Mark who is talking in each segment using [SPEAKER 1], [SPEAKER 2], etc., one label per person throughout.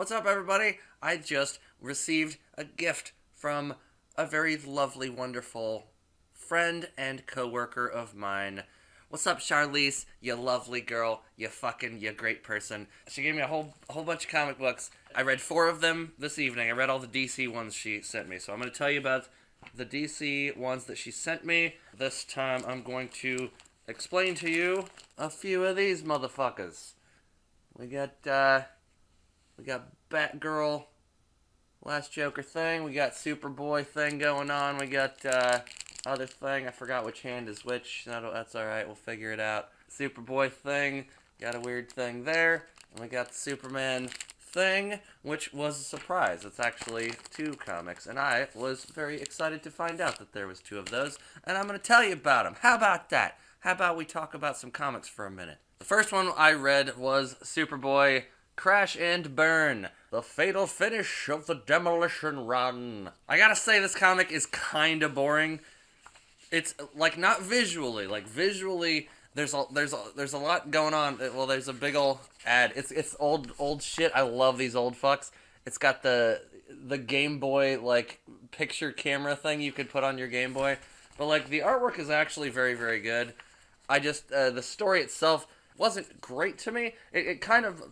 [SPEAKER 1] What's up, everybody? I just received a gift from a very lovely, wonderful friend and coworker of mine. What's up, Charlize? You lovely girl. You great person. She gave me a whole bunch of comic books. I read 4 of them this evening. I read all the DC ones she sent me. So I'm going to tell you about the DC ones that she sent me. This time I'm going to explain to you a few of these motherfuckers. We got Batgirl, Last Joker thing. We got Superboy thing going on. We got other thing. I forgot which hand is which. That's alright. We'll figure it out. Superboy thing. Got a weird thing there. And we got the Superman thing, which was a surprise. It's actually 2 comics. And I was very excited to find out that there was 2 of those. And I'm going to tell you about them. How about that? How about we talk about some comics for a minute? The first one I read was Superboy Crash and Burn, the fatal finish of the demolition run. I gotta say, this comic is kinda boring. It's like not visually. Like visually, there's a lot going on. Well, there's a big old ad. It's old shit. I love these old fucks. It's got the Game Boy like picture camera thing you could put on your Game Boy, but like the artwork is actually very, very good. I just the story itself wasn't great to me. It kind of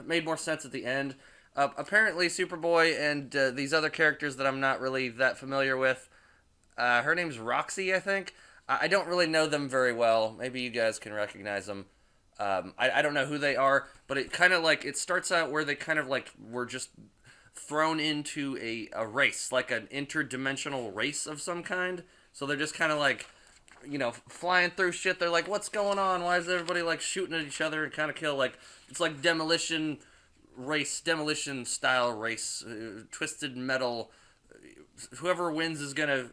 [SPEAKER 1] made more sense at the end. Apparently, Superboy and these other characters that I'm not really that familiar with. Her name's Roxy, I think. I don't really know them very well. Maybe you guys can recognize them. I don't know who they are, but it kind of like it starts out where they kind of like were just thrown into a race, like an interdimensional race of some kind. So they're just kind of like, you know, flying through shit. They're like, what's going on? Why is everybody like shooting at each other and kind of kill? Like, it's like demolition style race, twisted metal. Whoever wins is gonna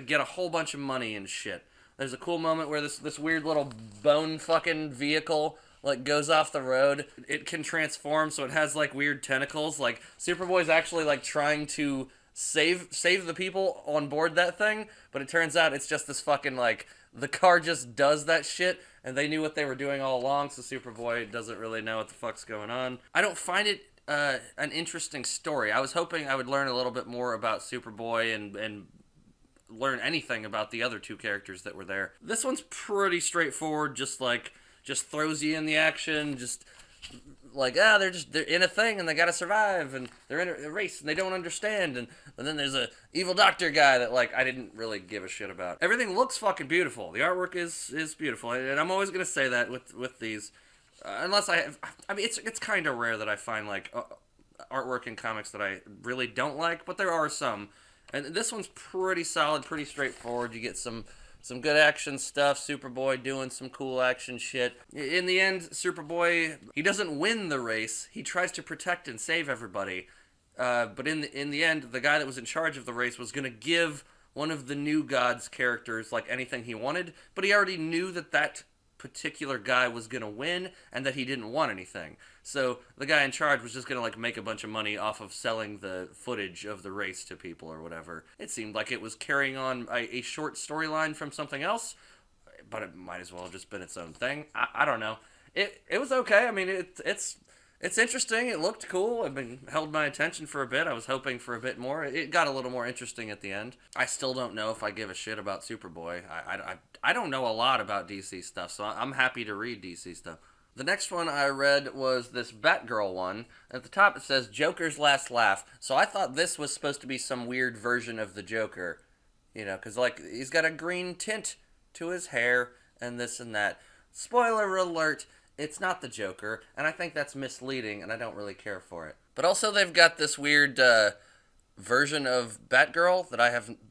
[SPEAKER 1] get a whole bunch of money and shit. There's a cool moment where this weird little bone fucking vehicle like goes off the road. It can transform, so it has like weird tentacles. Like Superboy's actually like trying to save the people on board that thing, but it turns out it's just this fucking like the car just does that shit, and they knew what they were doing all along, so Superboy doesn't really know what the fuck's going on. I don't find it an interesting story. I was hoping I would learn a little bit more about Superboy and learn anything about the other 2 characters that were there. This one's pretty straightforward, just throws you in the action, just like, they're in a thing and they gotta survive and they're in a race and they don't understand and then there's a evil doctor guy that like I didn't really give a shit about. Everything looks fucking beautiful. The artwork is beautiful, and I'm always gonna say that with these, unless I mean it's kind of rare that I find like artwork in comics that I really don't like, but there are some, and this one's pretty solid, pretty straightforward. You get some good action stuff, Superboy doing some cool action shit. In the end, Superboy, he doesn't win the race. He tries to protect and save everybody. But in the end, the guy that was in charge of the race was going to give one of the New Gods characters like anything he wanted, but he already knew that particular guy was going to win and that he didn't want anything. So the guy in charge was just going to like make a bunch of money off of selling the footage of the race to people or whatever. It seemed like it was carrying on a short storyline from something else, but it might as well have just been its own thing. I don't know. It was okay. I mean, it's interesting. It looked cool. I mean, held my attention for a bit. I was hoping for a bit more. It got a little more interesting at the end. I still don't know if I give a shit about Superboy. I don't know a lot about DC stuff, so I'm happy to read DC stuff. The next one I read was this Batgirl one. At the top it says Joker's Last Laugh. So I thought this was supposed to be some weird version of the Joker. You know, because like he's got a green tint to his hair and this and that. Spoiler alert, it's not the Joker, and I think that's misleading, and I don't really care for it. But also they've got this weird version of Batgirl that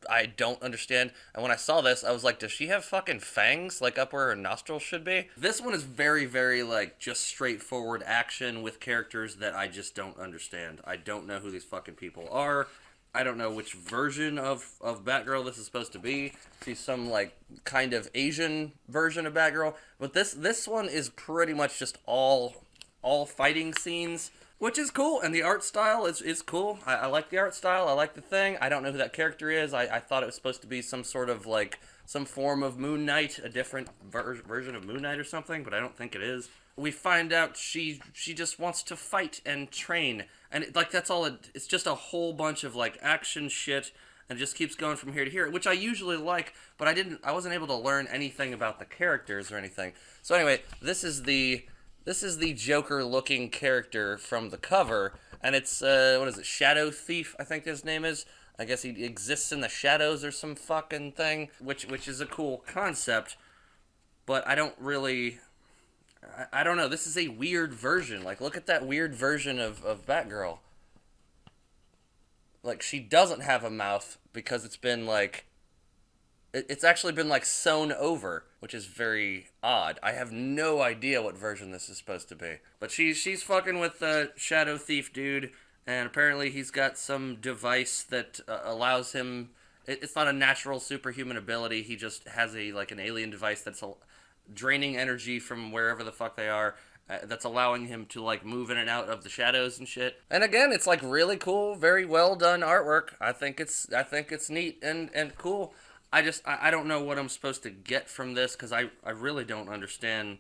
[SPEAKER 1] I don't understand. And when I saw this, I was like, does she have fucking fangs like up where her nostrils should be? This one is very, very like just straightforward action with characters that I just don't understand. I don't know who these fucking people are. I don't know which version of Batgirl this is supposed to be. She's some like kind of Asian version of Batgirl, but this one is pretty much just all fighting scenes, which is cool, and the art style is cool. I like the art style. I like the thing. I don't know who that character is. I thought it was supposed to be some sort of like some form of Moon Knight, a different version of Moon Knight or something, but I don't think it is. we find out she just wants to fight and train, and like that's all it's just a whole bunch of like action shit, and it just keeps going from here to here, which I usually like, but I wasn't able to learn anything about the characters or anything. So anyway, this is the Joker looking character from the cover, and it's what is it, Shadow Thief, I think his name is. I guess he exists in the shadows or some fucking thing, which is a cool concept, but I don't really, I don't know. This is a weird version. Like, look at that weird version of Batgirl. Like, she doesn't have a mouth because it's been like, it's actually been like sewn over, which is very odd. I have no idea what version this is supposed to be. But she's fucking with the Shadow Thief dude, and apparently he's got some device that allows him. It's not a natural superhuman ability. He just has an alien device that's draining energy from wherever the fuck they are. That's allowing him to like move in and out of the shadows and shit. And again, it's like really cool, very well done artwork. I think it's neat and cool. I don't know what I'm supposed to get from this, because I really don't understand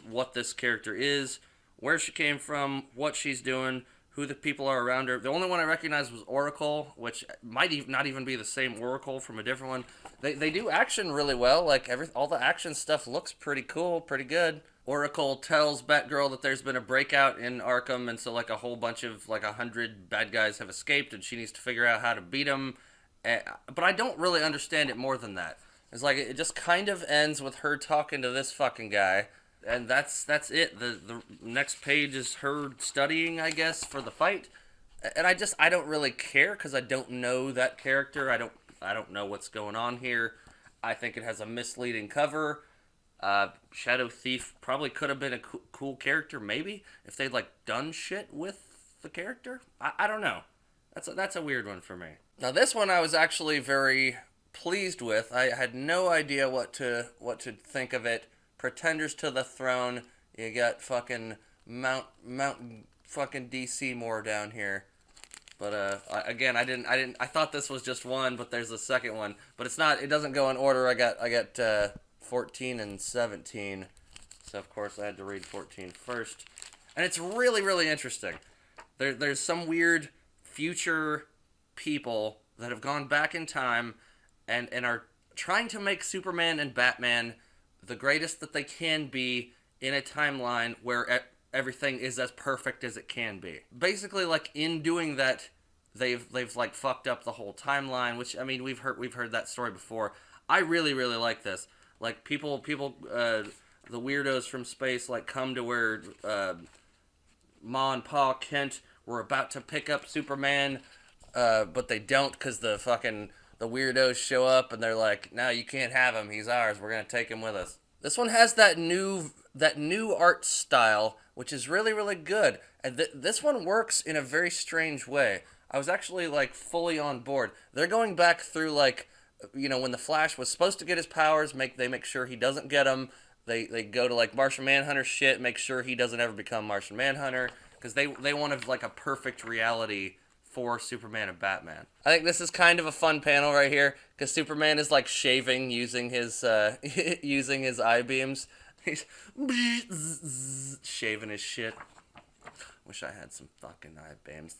[SPEAKER 1] what this character is, where she came from, what she's doing, who the people are around her. The only one I recognized was Oracle, which might not even be the same Oracle from a different one. They do action really well. Like all the action stuff looks pretty cool, pretty good. Oracle tells Batgirl that there's been a breakout in Arkham, and so like a whole bunch of like 100 bad guys have escaped, and she needs to figure out how to beat them. But I don't really understand it more than that. It's like it just kind of ends with her talking to this fucking guy, and that's it. The next page is her studying, I guess, for the fight. And I don't really care, because I don't know that character. I don't know what's going on here. I think it has a misleading cover. Shadow Thief probably could have been a cool character, maybe, if they'd like done shit with the character. I don't know. That's a weird one for me. Now this one I was actually very pleased with. I had no idea what to think of it. Pretenders to the Throne. You got fucking Mount fucking DC more down here. But again, I thought this was just one, but there's a second one. But it's not. It doesn't go in order. I got 14 and 17. So of course I had to read 14 first. And it's really, really interesting. There's some weird future people that have gone back in time and are trying to make Superman and Batman the greatest that they can be in a timeline where everything is as perfect as it can be. Basically, like, in doing that, they've like fucked up the whole timeline, which, I mean, we've heard that story before. I really, really like this. Like, people the weirdos from space, like, come to where Ma and Pa Kent were about to pick up Superman, but they don't, because the weirdos show up and they're like, no, you can't have him, he's ours, we're gonna take him with us. This one has that new art style, which is really, really good. And this one works in a very strange way. I was actually like fully on board. They're going back through, like, you know, when the Flash was supposed to get his powers, they make sure he doesn't get them. They go to like Martian Manhunter shit, make sure he doesn't ever become Martian Manhunter, because they want like a perfect reality for Superman and Batman. I think this is kind of a fun panel right here, because Superman is like shaving using his using his eye beams. He's shaving his shit. Wish I had some fucking eye beams.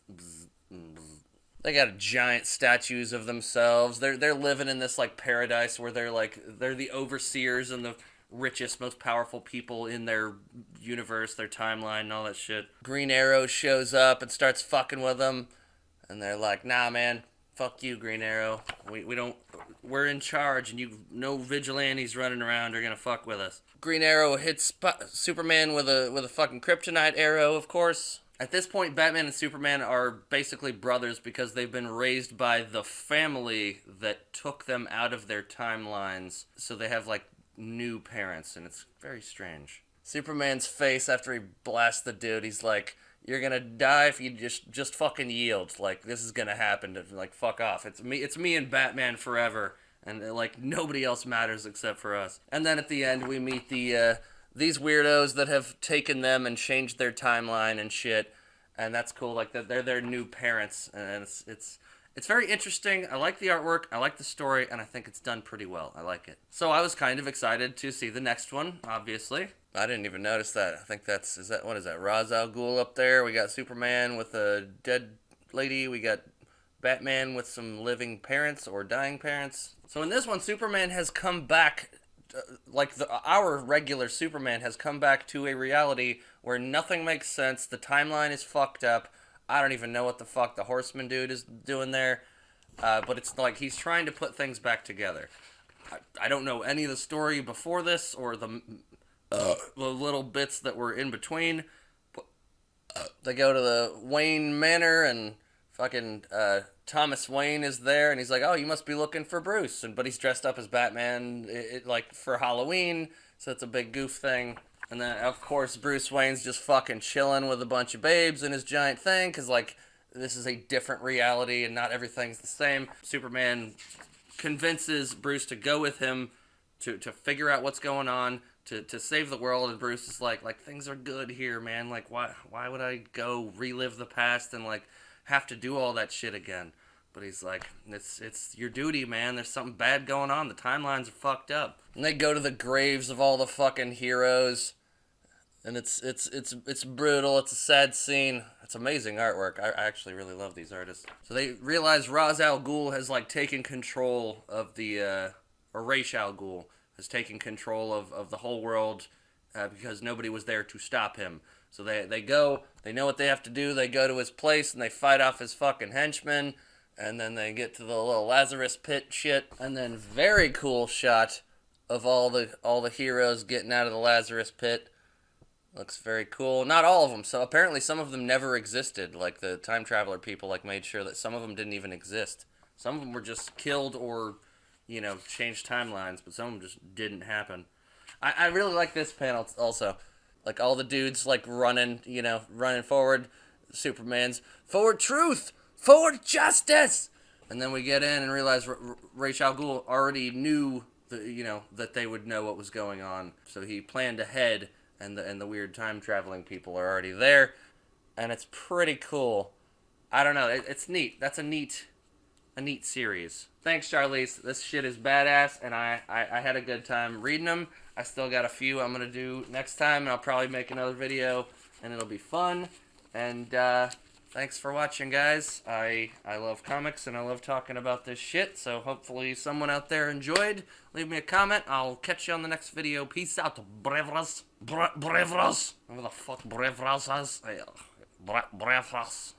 [SPEAKER 1] They got giant statues of themselves. They're living in this like paradise where they're the overseers and the richest, most powerful people in their universe, their timeline, and all that shit. Green Arrow shows up and starts fucking with them. And they're like, nah, man, fuck you, Green Arrow. We're in charge, and no vigilantes running around are gonna fuck with us. Green Arrow hits Superman with a fucking kryptonite arrow, of course. At this point, Batman and Superman are basically brothers because they've been raised by the family that took them out of their timelines. So they have, like, new parents, and it's very strange. Superman's face after he blasts the dude, he's like, you're gonna die if you just fucking yield. Like, this is gonna happen. Like, fuck off. It's me and Batman forever. And, like, nobody else matters except for us. And then at the end, we meet these weirdos that have taken them and changed their timeline and shit. And that's cool. Like, they're their new parents. And it's very interesting. I like the artwork. I like the story. And I think it's done pretty well. I like it. So I was kind of excited to see the next one, obviously. I didn't even notice that. I think what is that? Ra's al Ghul up there. We got Superman with a dead lady. We got Batman with some living parents or dying parents. So in this one, Superman has come back, like our regular Superman has come back to a reality where nothing makes sense. The timeline is fucked up. I don't even know what the fuck the Horseman dude is doing there. But it's like he's trying to put things back together. I don't know any of the story before this or the little bits that were in between. They go to the Wayne Manor and fucking Thomas Wayne is there and he's like, "Oh, you must be looking for Bruce," but he's dressed up as Batman, like for Halloween, so it's a big goof thing. And then of course Bruce Wayne's just fucking chilling with a bunch of babes in his giant thing, because like this is a different reality and not everything's the same. Superman convinces Bruce to go with him to figure out what's going on, to save the world, and Bruce is like things are good here, man. Like why would I go relive the past and like have to do all that shit again? But he's like, it's your duty, man. There's something bad going on. The timelines are fucked up. And they go to the graves of all the fucking heroes, and it's brutal. It's a sad scene. It's amazing artwork. I actually really love these artists. So they realize Ra's al Ghul has like taken control of or Ra's al Ghul has taken control of the whole world because nobody was there to stop him. So they go, they know what they have to do, they go to his place and they fight off his fucking henchmen, and then they get to the little Lazarus pit shit, and then very cool shot of all the heroes getting out of the Lazarus pit. Looks very cool. Not all of them. So apparently some of them never existed. Like the time traveler people like made sure that some of them didn't even exist. Some of them were just killed or, changed timelines, but some of them just didn't happen. I really like this panel also. Like all the dudes like running forward. Superman's forward truth, forward justice. And then we get in and realize Ra's al Ghul already knew that they would know what was going on. So he planned ahead. And the weird time traveling people are already there, and it's pretty cool. I don't know, it's neat. That's a neat series. Thanks, Charlize. This shit is badass, and I had a good time reading them. I still got a few I'm gonna do next time, and I'll probably make another video, and it'll be fun. And thanks for watching, guys. I love comics, and I love talking about this shit. So hopefully someone out there enjoyed. Leave me a comment. I'll catch you on the next video. Peace out, brevras. Brevras. Whatever the fuck brevras is. Brevras.